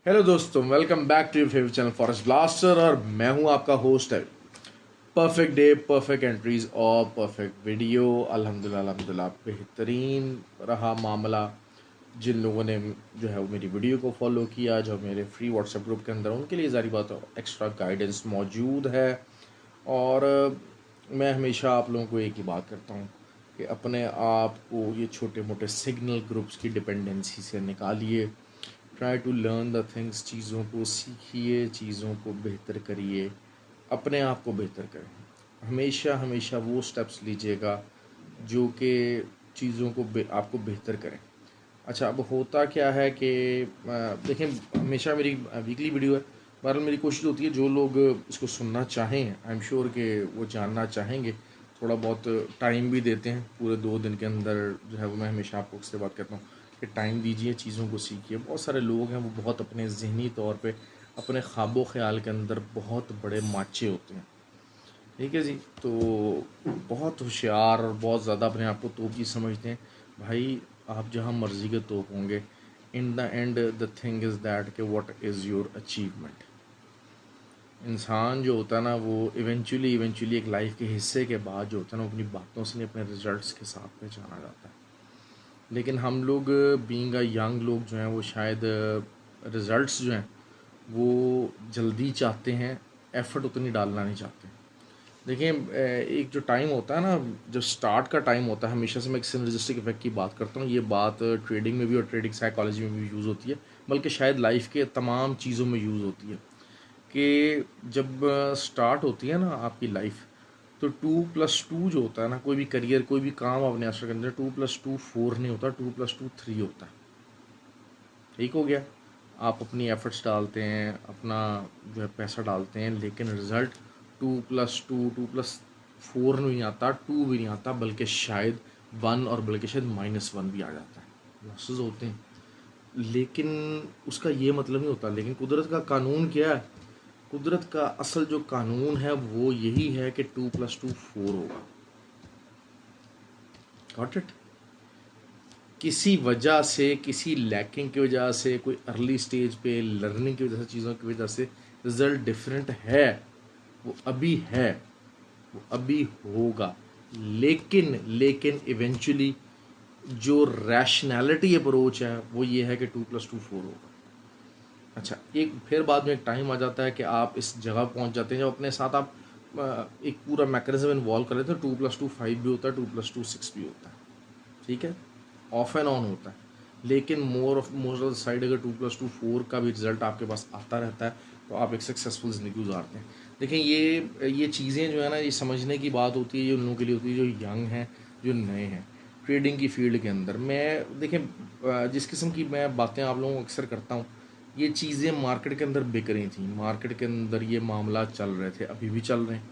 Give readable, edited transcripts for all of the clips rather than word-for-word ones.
Hello दोस्तों, welcome back to your favourite channel forest blaster. और मैं हूं आपका होस्ट है। परफेक्ट डे, परफेक्ट एंट्रीज और परफेक्ट वीडियो। अल्हम्दुलिल्लाह अल्हम्दुलिल्लाह बेहतरीन रहा मामला। जिन लोगों ने जो है वो मेरी वीडियो को फॉलो किया, जो मेरे फ्री व्हाट्सएप ग्रुप के अंदर, उनके लिए जारी बात है एक्स्ट्रा गाइडेंस मौजूद है। और मैं हमेशा आप लोगों को एक ही बात करता हूँ कि अपने आप को ये छोटे मोटे सिग्नल ग्रुप्स की डिपेंडेंसी से निकालिए। Try to learn the things, चीज़ों को सीखिए, चीज़ों को बेहतर करिए, अपने आप को बेहतर करें। हमेशा हमेशा वो स्टेप्स लीजिएगा जो कि चीज़ों को आपको बेहतर करें। अच्छा, अब होता क्या है कि देखें, हमेशा मेरी वीकली वीडियो है। बहरहाल मेरी कोशिश होती है जो लोग इसको सुनना चाहें, आई एम श्योर कि वो जानना चाहेंगे, थोड़ा बहुत टाइम भी देते हैं पूरे 2 दिन के अंदर। जो है वो मैं हमेशा आपको उससे बात करता हूँ कि टाइम दीजिए, चीज़ों को सीखिए। बहुत सारे लोग हैं वो बहुत अपने ज़हनी तौर पे अपने ख्वाबो ख्याल के अंदर बहुत बड़े माचे होते हैं। ठीक है जी। तो बहुत होशियार और बहुत ज़्यादा अपने आप को तोप समझते हैं। भाई, आप जहाँ मर्ज़ी के तोप होंगे, in the end the thing is that कि व्हाट इज़ योर अचीवमेंट। इंसान जो होता है ना, वो इवेंचुअली एक लाइफ के हिस्से के बाद जो होता है ना, वो अपनी बातों से नहीं, अपने रिजल्ट्स के साथ पहचाना जाता है। लेकिन हम लोग बीइंग अ यंग लोग जो हैं वो शायद रिज़ल्ट्स जो हैं वो जल्दी चाहते हैं, एफ़र्ट उतनी डालना नहीं चाहते। देखिए, एक जो टाइम होता है ना, जो स्टार्ट का टाइम होता है, हमेशा से मैं एक सिनर्जिस्टिक इफेक्ट की बात करता हूँ। ये बात ट्रेडिंग में भी और ट्रेडिंग साइकोलॉजी में भी यूज़ होती है, बल्कि शायद लाइफ के तमाम चीज़ों में यूज़ होती है। कि जब स्टार्ट होती है ना आपकी लाइफ, तो 2+2 जो होता है ना, कोई भी करियर, कोई भी काम अपने हासिल करने, 2+2 4 नहीं होता, 2+2 3 होता है। ठीक हो गया। आप अपनी एफर्ट्स डालते हैं, अपना जो है पैसा डालते हैं, लेकिन रिज़ल्ट 2+2 2+4 नहीं आता, 2 भी नहीं आता, बल्कि शायद 1 और बल्कि शायद -1 भी आ जाता है। लॉसेस होते हैं, लेकिन उसका ये मतलब नहीं होता। लेकिन कुदरत का कानून क्या है? कुदरत का असल जो कानून है वो यही है कि 2+2 4 होगा। Got it? किसी वजह से, किसी लैकिंग की वजह से, कोई अर्ली स्टेज पे लर्निंग की वजह से, चीज़ों की वजह से रिज़ल्ट डिफरेंट है। वो अभी है, वो अभी होगा। लेकिन लेकिन इवेंचुअली जो रैशनैलिटी अप्रोच है वो ये है कि 2+2 4 होगा। अच्छा, एक फिर बाद में एक टाइम आ जाता है कि आप इस जगह पहुंच जाते हैं जब अपने साथ आप एक पूरा मैकेनिज्म इन्वॉल्व कर लेते हैं। 2+2 5 भी होता है, 2+2 6 भी होता है। ठीक है, ऑफ एंड ऑन होता है। लेकिन मोस्ट ऑफ द साइड अगर 2+2 4 का भी रिजल्ट आपके पास आता रहता है तो आप एक सक्सेसफुल ज़िंदगी गुजारते हैं। देखें, ये चीज़ें जो है ना, ये समझने की बात होती है, ये उन लोगों के लिए होती है जो यंग हैं, जो नए हैं ट्रेडिंग की फील्ड के अंदर। मैं देखें, जिस किस्म की मैं बातें आप लोगों को अक्सर करता हूँ, ये चीज़ें मार्केट के अंदर बिक रही थी, मार्केट के अंदर ये मामला चल रहे थे, अभी भी चल रहे हैं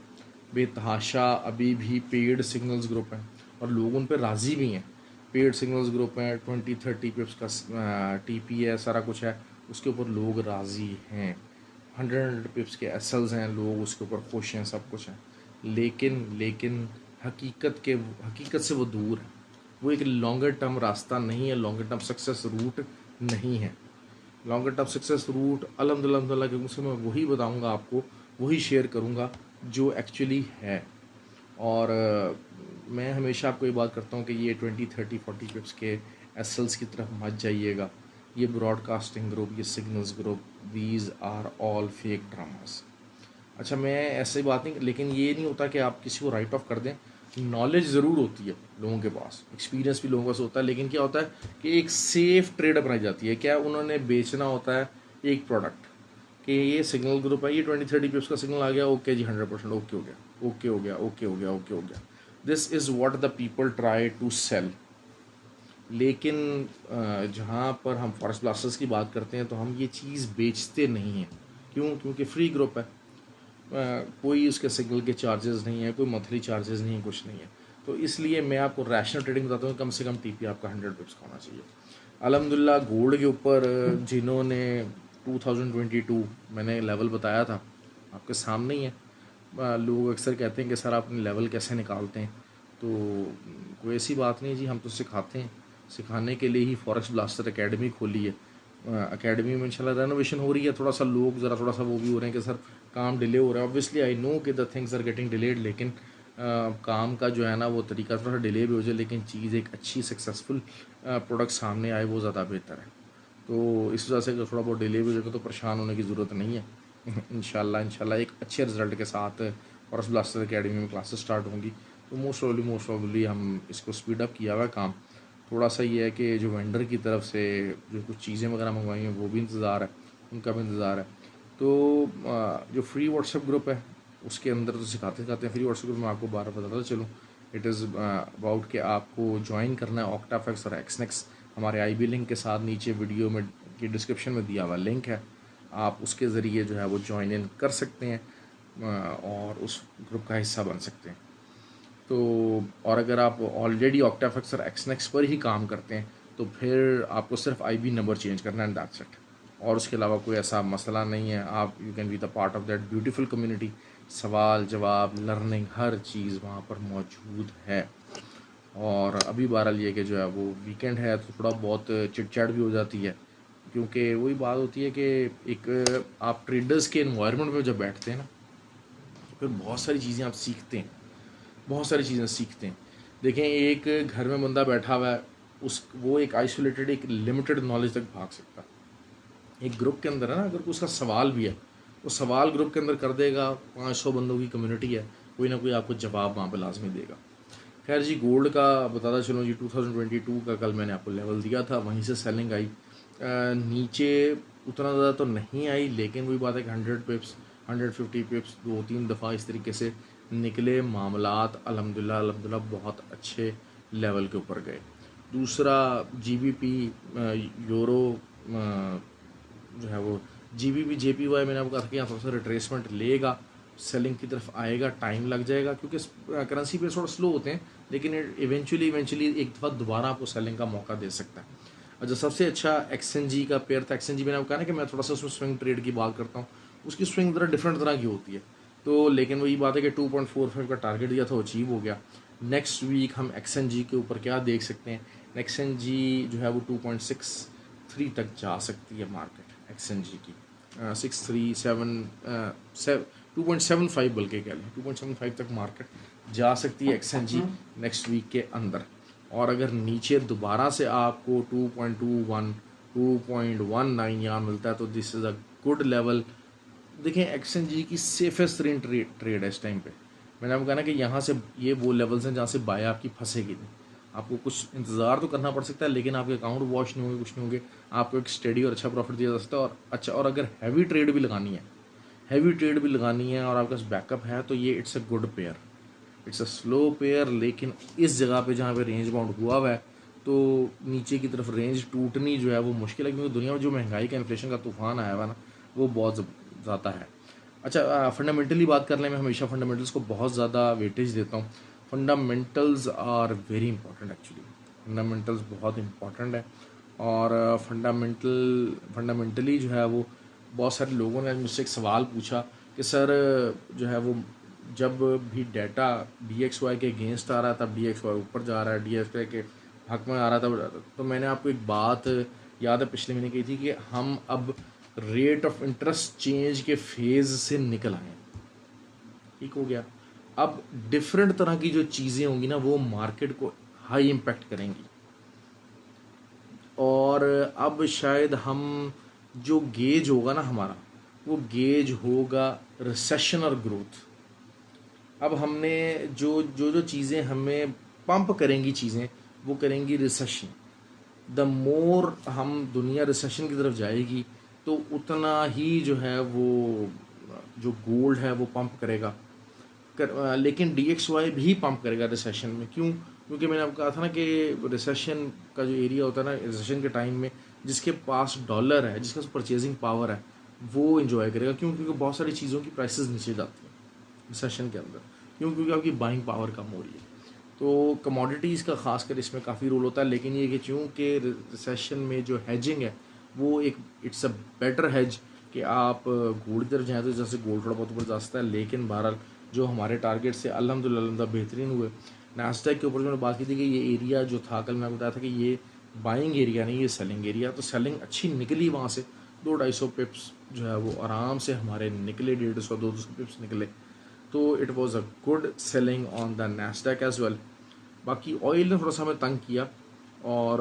बेतहाशा। अभी भी पेड सिग्नल्स ग्रुप हैं और लोग उन पर राज़ी भी हैं। पेड सिग्नल्स ग्रुप हैं, 20-30 पिप्स का TP है, सारा कुछ है, उसके ऊपर लोग राज़ी हैं। 100 पिप्स के SLs हैं, लोग उसके ऊपर खुश हैं, सब कुछ है। लेकिन हकीकत से वो दूर है। वो एक लॉन्गर टर्म रास्ता नहीं है, लॉन्गर टर्म सक्सेस रूट नहीं है। लॉन्गर टर्म सक्सेस रूट अल्हम्दुलिल्लाह क्योंकि उससे मैं वही बताऊंगा आपको, वही शेयर करूंगा जो एक्चुअली है। और मैं हमेशा आपको ये बात करता हूँ कि ये 20-30-40 पिप्स के SLs की तरफ मत जाइएगा। ये ब्रॉडकास्टिंग ग्रुप, ये signals group, these are all fake dramas. अच्छा, मैं ऐसी बात नहीं, लेकिन ये नहीं होता कि आप किसी को राइट ऑफ कर दें। नॉलेज ज़रूर होती है लोगों के पास, एक्सपीरियंस भी लोगों के पास होता है, लेकिन क्या होता है कि एक सेफ ट्रेड अपनाई जाती है। क्या उन्होंने बेचना होता है? एक प्रोडक्ट। कि ये सिग्नल ग्रुप है, ये 20-30 पिप्स का सिग्नल आ गया, ओके जी, 100% ओके हो गया, ओके हो गया, ओके हो गया, ओके हो गया। This is what the people try to sell. लेकिन जहाँ पर हम फॉरेस्ट ब्लास्टर्स की बात करते हैं तो हम ये चीज़ बेचते नहीं हैं। क्यों? क्योंकि फ्री ग्रुप है। कोई उसके सिग्नल के चार्जेस नहीं है, कोई मंथली चार्जेस नहीं है, कुछ नहीं है। तो इसलिए मैं आपको रैशनल ट्रेडिंग बताता हूँ, कम से कम TP आपका 100 पिप्स का होना चाहिए। अल्हम्दुलिल्लाह गोल्ड के ऊपर जिन्होंने 2022 मैंने लेवल बताया था, आपके सामने ही है। लोग अक्सर कहते हैं कि सर आप अपने लेवल कैसे निकालते हैं? तो कोई ऐसी बात नहीं जी, हम तो सिखाते हैं। सिखाने के लिए ही फॉरेस्ट ब्लास्टर एकेडमी खोली है। एकेडमी में इंशाल्लाह रेनोवेशन हो रही है, थोड़ा सा लोग ज़रा थोड़ा सा वो भी हो रहे हैं कि सर काम डिले हो रहा है। ऑब्वियसली आई नो कि the things are getting delayed, लेकिन काम का जो है ना वो तरीका थोड़ा सा डिले भी हो जाए, लेकिन चीज़ एक अच्छी सक्सेसफुल प्रोडक्ट सामने आए वो ज़्यादा बेहतर है। तो इस वजह से अगर थोड़ा बहुत डिले भी हो जाएगा तो परेशान होने की ज़रूरत नहीं है। इंशाल्लाह एक अच्छे रिज़ल्ट के साथ फॉरेस्ट ब्लास्टर एकेडमी में क्लासेस स्टार्ट होंगी, तो मोस्ट प्रॉब्ली हम इसको स्पीड अप किया हुआ है काम। थोड़ा सा ये है कि जो वेंडर की तरफ से जो कुछ चीज़ें वगैरह मंगवाई हैं वो भी इंतज़ार है, उनका भी इंतज़ार है। तो जो फ्री व्हाट्सएप ग्रुप है उसके अंदर तो सिखाते हैं फ्री व्हाट्सएप ग्रुप में आपको बार बताता चलूँ। इट इज़ अबाउट कि आपको ज्वाइन करना है ऑक्टाफैक्स और एक्सनेक्स, हमारे IB लिंक के साथ नीचे वीडियो में की डिस्क्रिप्शन में दिया हुआ लिंक है, आप उसके ज़रिए जो है वो ज्वाइन इन कर सकते हैं और उस ग्रुप का हिस्सा बन सकते हैं। तो और अगर आप ऑलरेडी ऑक्टाफैक्स और एक्सनेक्स पर ही काम करते हैं तो फिर आपको सिर्फ IB नंबर चेंज करना है, दैट्स इट। और उसके अलावा कोई ऐसा मसला नहीं है, आप you can be the part of that beautiful community. सवाल जवाब लर्निंग हर चीज़ वहाँ पर मौजूद है। और अभी बहरहाल ये कि जो है वो वीकेंड है तो थोड़ा बहुत चिट चैट भी हो जाती है, क्योंकि वही बात होती है कि एक आप ट्रेडर्स के इन्वायरमेंट में जब बैठते हैं ना तो फिर बहुत सारी चीज़ें आप सीखते हैं, बहुत सारी चीज़ें सीखते हैं। देखें एक घर में बंदा बैठा हुआ है, उस वो एक आइसोलेटेड एक लिमिटेड नॉलेज तक भाग सकता है। एक ग्रुप के अंदर है ना, अगर उसका सवाल भी है वो सवाल ग्रुप के अंदर कर देगा, 500 बंदों की कम्युनिटी है, कोई ना कोई आपको जवाब वहाँ पर लाजमी देगा। खैर जी, गोल्ड का बताता चलूँ जी, 2022 का कल मैंने आपको लेवल दिया था, वहीं से सेलिंग आई। नीचे उतना ज़्यादा तो नहीं आई, लेकिन वही बात है कि 100 पिप्स 150 पिप्स 2-3 दफ़ा इस तरीके से निकले मामलात। अल्हम्दुलिल्लाह बहुत अच्छे लेवल के ऊपर गए। दूसरा GBP यूरो जो है वो GBP JPY, मैंने आपको कहा था कि यहाँ थोड़ा सा रिट्रेसमेंट लेगा, सेलिंग की तरफ आएगा, टाइम लग जाएगा क्योंकि करेंसी पे थोड़ा स्लो होते हैं, लेकिन इवेंचुअली एक दफ़ा दोबारा आपको सेलिंग का मौका दे सकता है। और जो सबसे अच्छा XNG का पेयर था, XNG मैंने आपको कहा ना कि मैं थोड़ा सा उसमें स्विंग ट्रेड की बात करता हूँ, उसकी स्विंग तरह डिफरेंट तरह की होती है। तो लेकिन वही बात है कि 2.45 का टारगेट दिया था वो अचीव हो गया। नेक्स्ट वीक हम XNG के ऊपर क्या देख सकते हैं, XNG जो है वो 2.63 तक जा सकती है मार्केट XNG की, 2.75 बल्कि कह लें 2.75 तक मार्केट जा सकती है XNG नेक्स्ट वीक के अंदर। और अगर नीचे दोबारा से आपको 2.21 2.19 यहाँ मिलता है तो this is a good level. देखें XNG की सेफेस्ट ट्रेड है इस टाइम पे। मैंने आपको कहा ना कि यहाँ से ये वो लेवल्स हैं जहाँ से बाय आपकी फंसेगी नहीं। आपको कुछ इंतज़ार तो करना पड़ सकता है, लेकिन आपके अकाउंट वॉश नहीं होंगे, कुछ नहीं होंगे, आपको एक स्टडी और अच्छा प्रॉफिट दिया जा सकता है। और अच्छा, और अगर हैवी ट्रेड भी लगानी है, और आपके पास बैकअप है तो ये it's a good pair, it's a slow pair. लेकिन इस जगह पे जहाँ पे रेंज बाउंड हुआ है तो नीचे की तरफ रेंज टूटनी जो है वो मुश्किल है, क्योंकि दुनिया में जो महंगाई का इन्फ्लेशन का तूफान आया हुआ ना वो बहुत ज़्यादा है। अच्छा, फंडामेंटली बात करने में हमेशा फंडामेंटल्स को बहुत ज़्यादा वेटेज देता हूँ। Fundamentals are very important actually, fundamentals बहुत इंपॉर्टेंट है। और फंडामेंटली जो है वो बहुत सारे लोगों ने मुझसे एक सवाल पूछा कि सर जो है वो जब भी डाटा DXY के अगेंस्ट आ रहा है तब DXY ऊपर जा रहा है, DXY के हक में आ रहा था। तो मैंने आपको एक बात याद है पिछले महीने कही थी कि हम अब रेट ऑफ इंटरेस्ट चेंज के फेज़ से निकल आए, ठीक हो गया। अब डिफरेंट तरह की जो चीज़ें होंगी ना वो मार्केट को हाई इम्पैक्ट करेंगी, और अब शायद हम जो गेज होगा ना हमारा वो गेज होगा रिसेशन और ग्रोथ। अब हमने जो चीज़ें हमें पंप करेंगी चीज़ें वो करेंगी रिसेशन। द मोर हम दुनिया रिसेशन की तरफ जाएगी तो उतना ही जो है वो जो गोल्ड है वो पंप करेगा। लेकिन DXY भी पंप करेगा रिसेशन में। क्यों? क्योंकि मैंने आपको कहा था ना कि रिसेशन का जो एरिया होता है ना, रिसेशन के टाइम में जिसके पास डॉलर है, जिसके पास परचेजिंग पावर है, वो इन्जॉय करेगा। क्यों? क्योंकि बहुत सारी चीज़ों की प्राइसेस नीचे जाती हैं रिसेशन के अंदर। क्यों? क्योंकि आपकी बाइंग पावर कम हो रही है। तो कमोडिटीज़ का खासकर इसमें काफ़ी रोल होता है। लेकिन ये कि चूँकि रिसेशन में जो हेजिंग है वो एक इट्स अ बेटर हेज कि आप गोल्ड की तरफ जाएँ तो जैसे गोल्ड थोड़ा बहुत ऊपर जा सकता है। लेकिन बहरहाल जो हमारे टारगेट से अल्हम्दुलिल्लाह बेहतरीन हुए। नास्डैक के ऊपर जो मैंने बात की थी कि ये एरिया जो था कल मैं बताया था कि ये बाइंग एरिया नहीं, ये सेलिंग एरिया। तो सेलिंग अच्छी निकली वहाँ से, 200-250 पिप्स जो है वो आराम से हमारे निकले, 150-200 पिप्स निकले। तो it was a good selling on the Nasdaq as well. बाकी ऑयल ने थोड़ा सा हमें तंग किया, और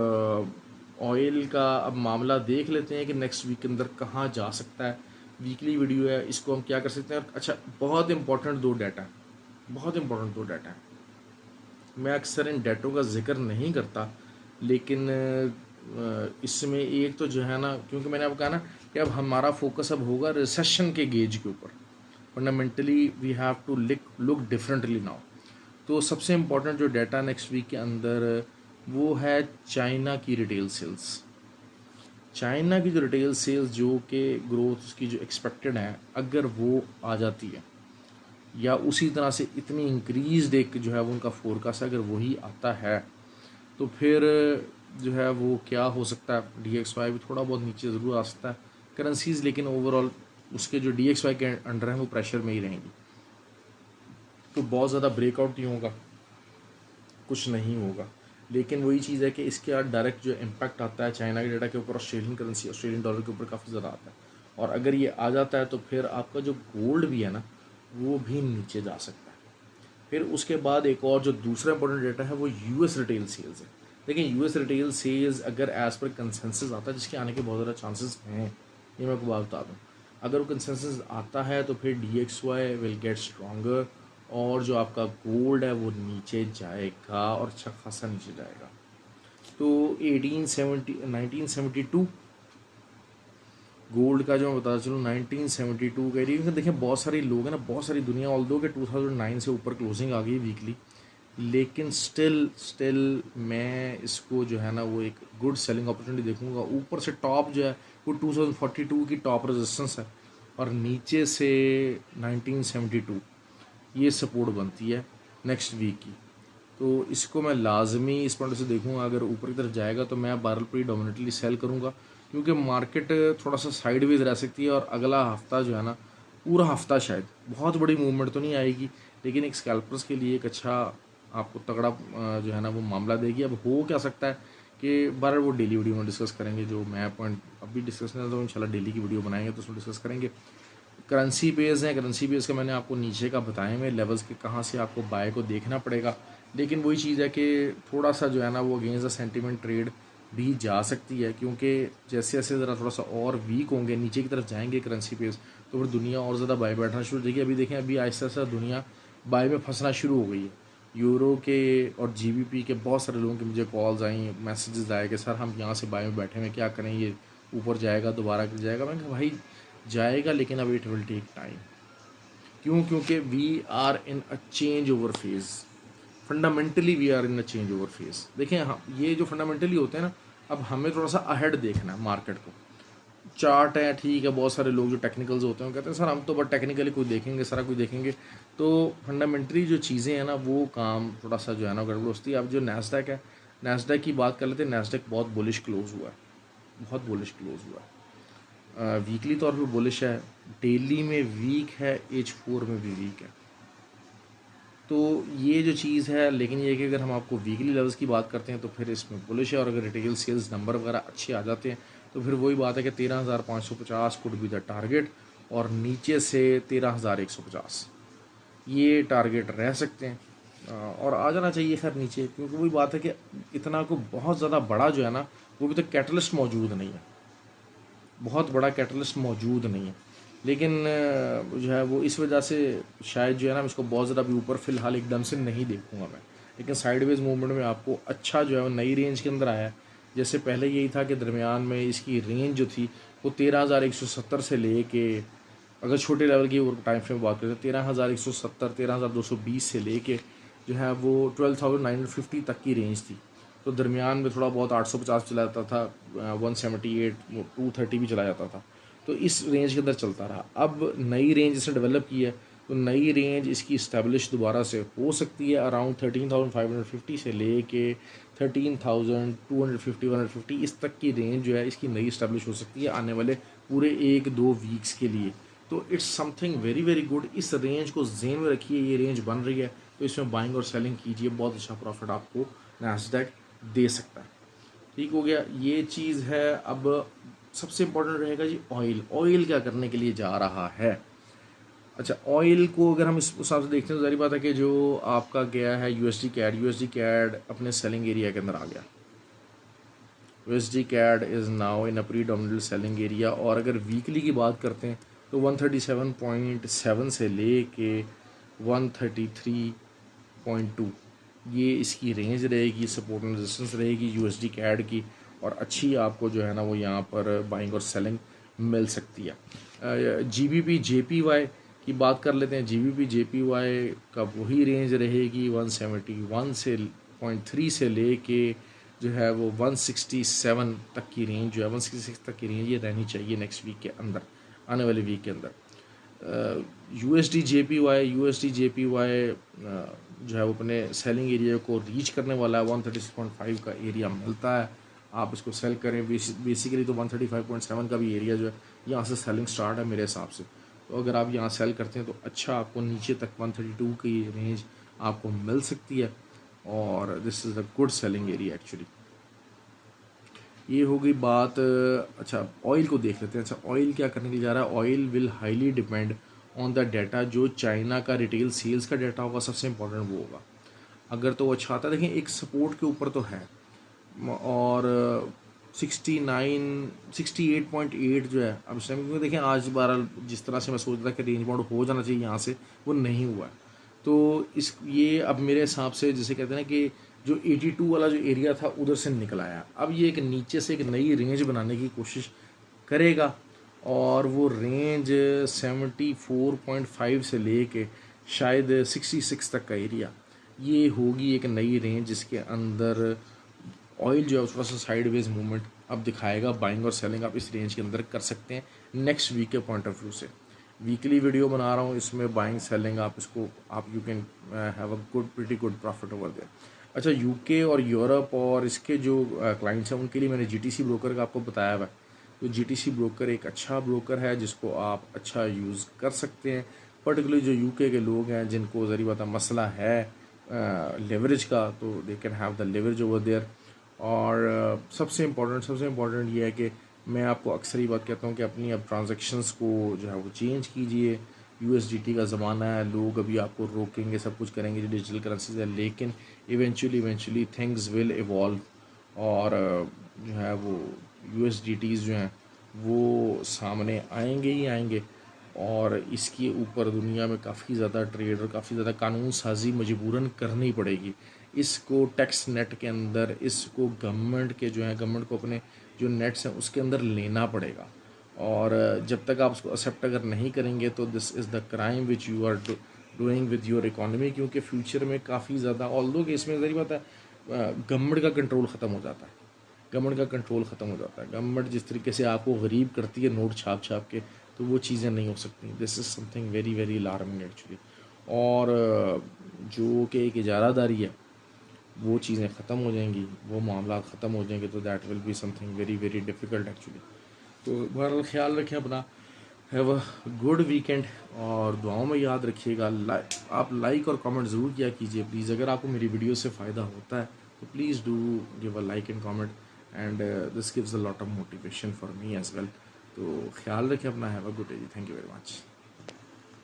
ऑयल का अब मामला देख लेते हैं कि नेक्स्ट वीक के अंदर कहाँ जा सकता है। वीकली वीडियो है, इसको हम क्या कर सकते हैं। अच्छा, बहुत इंपॉर्टेंट दो डाटा है, बहुत इंपॉर्टेंट दो डाटा है। मैं अक्सर इन डाटों का जिक्र नहीं करता, लेकिन इसमें एक तो जो है ना, क्योंकि मैंने आपको कहा ना कि अब हमारा फोकस अब होगा रिसेशन के गेज के ऊपर। Fundamentally we have to look differently now. तो सबसे इम्पोर्टेंट जो डाटा नेक्स्ट वीक के अंदर वो है चाइना की रिटेल सेल्स। चाइना की जो रिटेल सेल्स जो कि ग्रोथ उसकी जो एक्सपेक्टेड है, अगर वो आ जाती है या उसी तरह से इतनी इंक्रीज एक जो है वो उनका फोरकास्ट है, अगर वही आता है, तो फिर जो है वो क्या हो सकता है, DXY भी थोड़ा बहुत नीचे ज़रूर आ सकता है करेंसीज, लेकिन ओवरऑल उसके जो DXY के अंडर हैं वो प्रेशर में ही रहेंगी। तो बहुत ज़्यादा ब्रेकआउट नहीं होगा, कुछ नहीं होगा। लेकिन वही चीज़ है कि इसके डायरेक्ट जो इम्पैक्ट आता है चाइना के डाटा के ऊपर, ऑस्ट्रेलियन करेंसी, ऑस्ट्रेलियन डॉलर के ऊपर काफ़ी ज़्यादा आता है। और अगर ये आ जाता है तो फिर आपका जो गोल्ड भी है ना, वो भी नीचे जा सकता है। फिर उसके बाद एक और जो दूसरा इंपॉर्टेंट डेटा है वो US रिटेल सेल्स है। लेकिन US रिटेल सेल्स अगर एज पर कंसेंसस आता है, जिसके आने के बहुत ज़्यादा चांसेस हैं, ये मैं आपको बात बता दूँ। अगर वो कंसेंसस आता है तो फिर DXY विल गेट स्ट्रॉन्गर, और जो आपका गोल्ड है वो नीचे जाएगा, और अच्छा खासा नीचे जाएगा। तो 1972 गोल्ड का जो मैं बताता चलूँ, 1972 का एरिया। देखिए बहुत सारे लोग हैं ना, बहुत सारी दुनिया, ऑल दो के 2009 से ऊपर क्लोजिंग आ गई वीकली, लेकिन स्टिल मैं इसको जो है ना वो एक गुड सेलिंग अपॉर्चुनिटी देखूंगा। ऊपर से टॉप जो है वो 2042 की टॉप रेजिस्टेंस है, और नीचे से 1972 ये सपोर्ट बनती है नेक्स्ट वीक की। तो इसको मैं लाजमी इस पॉइंट से देखूंगा। अगर ऊपर की तरफ जाएगा तो मैं बारल प्रीडोमिनेटली सेल करूंगा, क्योंकि मार्केट थोड़ा सा साइडवेज रह सकती है, और अगला हफ्ता जो है ना, पूरा हफ्ता शायद बहुत बड़ी मूवमेंट तो नहीं आएगी, लेकिन एक स्कैल्पर्स के लिए एक अच्छा आपको तगड़ा जो है ना वो मामला देगी। अब हो क्या सकता है कि बार वो डेली वीडियो में डिस्कस करेंगे, जो मैं पॉइंट अभी डिस्कस नहीं, तो इंशाल्लाह डेली की वीडियो बनाएंगे तो उसमें डिस्कस करेंगे। करेंसी पेयर्स हैं, करेंसी पेयर्स का मैंने आपको नीचे का बताए हुए लेवल्स के कहाँ से आपको बाय को देखना पड़ेगा। लेकिन वही चीज़ है कि थोड़ा सा जो है ना वो अगेंस्ट द सेंटीमेंट ट्रेड भी जा सकती है, क्योंकि जैसे जैसे ज़रा थोड़ा सा और वीक होंगे, नीचे की तरफ जाएंगे करेंसी पेयर्स, तो फिर दुनिया और ज़्यादा बाय बैठना शुरू हो जाएगी। अभी देखें, अभी आहिस्ता आहिस्ता दुनिया बाय में फंसना शुरू हो गई है। यूरो के और GBP के बहुत सारे लोगों के मुझे कॉल्स आई, मैसेजेस आए कि सर हम यहाँ से बाय में बैठे हैं, क्या करें, ये ऊपर जाएगा, दोबारा गिर जाएगा। मैंने कहा भाई जाएगा, लेकिन अब इट विल टेक टाइम। क्यों? क्योंकि we are in a change over phase. Fundamentally we are in a change over phase. देखें, हाँ, ये जो फंडामेंटली होते हैं ना, अब हमें थोड़ा सा अहेड देखना है मार्केट को। चार्ट है, ठीक है, बहुत सारे लोग जो टेक्निकल्स होते हैं कहते हैं सर हम तो बट टेक्निकली कोई देखेंगे, सारा कुछ देखेंगे। तो फंडामेंटली जो चीज़ें हैं ना वो काम थोड़ा सा जो है ना गड़बड़ होती है। अब जो नैस्डैक है, नैस्डैक की बात कर लेते हैं। नैस्डैक बहुत बुलिश क्लोज हुआ है, बहुत बुलिश क्लोज हुआ है। वीकली तौर पे बुलिश है, डेली में वीक है, H4 में भी वीक है। तो ये जो चीज़ है, लेकिन ये कि अगर हम आपको वीकली लेवल्स की बात करते हैं तो फिर इसमें बुलिश है, और अगर रिटेल सेल्स नंबर वगैरह अच्छे आ जाते हैं तो फिर वही बात है कि 13,550 कुड बी द टारगेट, और नीचे से 13,150 ये टारगेट रह सकते हैं। और आ जाना चाहिए खैर नीचे, क्योंकि वही बात है कि इतना को बहुत ज़्यादा बड़ा जो है ना वो भी तो कैटलिस्ट मौजूद नहीं है, बहुत बड़ा कैटलिस्ट मौजूद नहीं है। लेकिन जो है वो इस वजह से शायद जो है ना इसको बहुत ज़्यादा भी ऊपर फ़िलहाल एकदम से नहीं देखूंगा मैं। लेकिन साइडवेज मूवमेंट में आपको अच्छा जो है वो नई रेंज के अंदर आया है। जैसे पहले यही था कि दरमियान में इसकी रेंज जो थी वो 13,170 से ले के, अगर छोटे लेवल की टाइम फ्रेम बात करें तो 13,170, 13,220 से ले के जो है वो 12,950 तक की रेंज थी। तो दरमियान में थोड़ा बहुत 850 चला जाता था, 178, 230 भी चला जाता था। तो इस रेंज के अंदर चलता रहा। अब नई रेंज इसने डेवलप की है, तो नई रेंज इसकी इस्टेब्लिश दोबारा से हो सकती है अराउंड 13,550 से ले के 13,250, 150 इस तक की रेंज जो है इसकी नई इस्टेब्लिश हो सकती है आने वाले पूरे 1-2 वीक्स के लिए। तो it's something very very good. इस रेंज को जेन में रखिए, ये रेंज बन रही है तो इसमें बाइंग और सेलिंग कीजिए, बहुत अच्छा प्रॉफिट आपको नैस्डैक दे सकता है। ठीक हो गया, ये चीज़ है। अब सबसे इम्पोर्टेंट रहेगा जी ऑयल। ऑयल क्या करने के लिए जा रहा है? अच्छा, ऑयल को अगर हम इस हिसाब से देखते हैं तो जारी बात है कि जो आपका गया है यूएसडी कैड अपने सेलिंग एरिया के अंदर आ गया। USD CAD is now in a predominant selling area. और अगर वीकली की बात करते हैं तो 137.7 से ले के 133.2 ये इसकी रेंज रहेगी, सपोर्ट एंड रेजिस्टेंस रहेगी यूएसडी कैड की। और अच्छी आपको जो है ना वो यहाँ पर बाइंग और सेलिंग मिल सकती है। जीबीपी जेपीवाई की बात कर लेते हैं। जीबीपी जेपीवाई का वही रेंज रहेगी 171 से 0.3 से ले के जो है वो 167 तक की रेंज, जो है 166 तक की रेंज ये रहनी चाहिए नेक्स्ट वीक के अंदर, आने वाले वीक के अंदर। यूएसडी जेपीवाई जो है वो अपने सेलिंग एरिया को रीच करने वाला है। 136.5 का एरिया मिलता है, आप इसको सेल करें। बेसिकली तो 135.7 का भी एरिया जो है यहाँ से सेलिंग स्टार्ट है मेरे हिसाब से। तो अगर आप यहाँ सेल करते हैं तो अच्छा आपको नीचे तक 132 की रेंज आपको मिल सकती है। और this is a good selling area actually. ये हो गई बात। अच्छा, ऑयल को देख लेते हैं। अच्छा, ऑयल क्या करने के लिए जा रहा है? Oil will highly depend on the data. जो चाइना का रिटेल सेल्स का डाटा होगा सबसे इंपॉर्टेंट वो होगा। अगर तो वो अच्छा आता है, देखें एक सपोर्ट के ऊपर तो है। और 68.8 जो है अब इस टाइम, क्योंकि देखें आज 12 जिस तरह से मैं सोच रहा था कि रेंज बाउंड हो जाना चाहिए यहाँ से, वो नहीं हुआ है। तो इस ये अब मेरे हिसाब से जैसे कहते हैं ना कि जो 82 वाला जो एरिया था उधर से निकल आया। अब ये एक नीचे से एक नई रेंज बनाने की कोशिश करेगा। और वो रेंज 74.5 से ले के शायद 66 तक का एरिया, ये होगी एक नई रेंज जिसके अंदर ऑयल जो है थोड़ा सा साइडवेज मूवमेंट अब दिखाएगा। बाइंग और सेलिंग आप इस रेंज के अंदर कर सकते हैं नेक्स्ट वीक के पॉइंट ऑफ व्यू से। वीकली वीडियो बना रहा हूँ, इसमें बाइंग सेलिंग आप इसको आप you can have a good pretty good profit over there. अच्छा, यूके और यूरोप और इसके जो क्लाइंट्स हैं उनके लिए मैंने जीटीसी ब्रोकर का आपको बताया हुआ है। तो जीटीसी ब्रोकर एक अच्छा ब्रोकर है जिसको आप अच्छा यूज़ कर सकते हैं। पर्टिकुलरली जो यूके के लोग हैं जिनको ज़री बात मसला है लेवरेज का, तो they can have the leverage over there. और सबसे इम्पॉर्टेंट ये है कि मैं आपको अक्सर ही बात कहता हूँ कि अपनी अब ट्रांजैक्शंस को जो है वो चेंज कीजिए। यूएसडीटी का ज़माना है, लोग अभी आपको रोकेंगे, सब कुछ करेंगे जो डिजिटल करेंसीज है, लेकिन इवेंचुअली थिंग्स विल इवॉल्व। और जो है वो यूएसडीटीज़ जो हैं वो सामने आएंगे ही आएंगे। और इसके ऊपर दुनिया में काफ़ी ज़्यादा ट्रेड और काफ़ी ज़्यादा कानून साजी मजबूरन करनी पड़ेगी। इसको टैक्स नेट के अंदर, इसको गवर्नमेंट के जो है गवर्नमेंट को अपने जो नेट्स हैं उसके अंदर लेना पड़ेगा। और जब तक आप उसको एक्सेप्ट अगर नहीं करेंगे तो this is the crime which you are doing with your economy. क्योंकि फ्यूचर में काफ़ी ज़्यादा ऑल्दो कि इसमें ज़रूरी बात है गवर्नमेंट का कंट्रोल ख़त्म हो जाता है। गवर्नमेंट जिस तरीके से आपको गरीब करती है नोट छाप छाप के, तो वो चीज़ें नहीं हो सकती। This is something very very alarming actually. और जो कि एक इजारादारी है वो चीज़ें ख़त्म हो जाएंगी, वो मामला ख़त्म हो जाएंगे, तो that will be something very very difficult actually. तो बहरहाल ख्याल रखें अपना। हैव अ गुड वीकेंड और दुआओं में याद रखिएगा। आप लाइक और कमेंट ज़रूर किया कीजिए प्लीज़। अगर आपको मेरी वीडियो से फ़ायदा होता है तो please do give a like and comment and this gives a lot of motivation for me as well. तो ख्याल रखें अपना। हैव अ गुड डे जी। Thank you very much.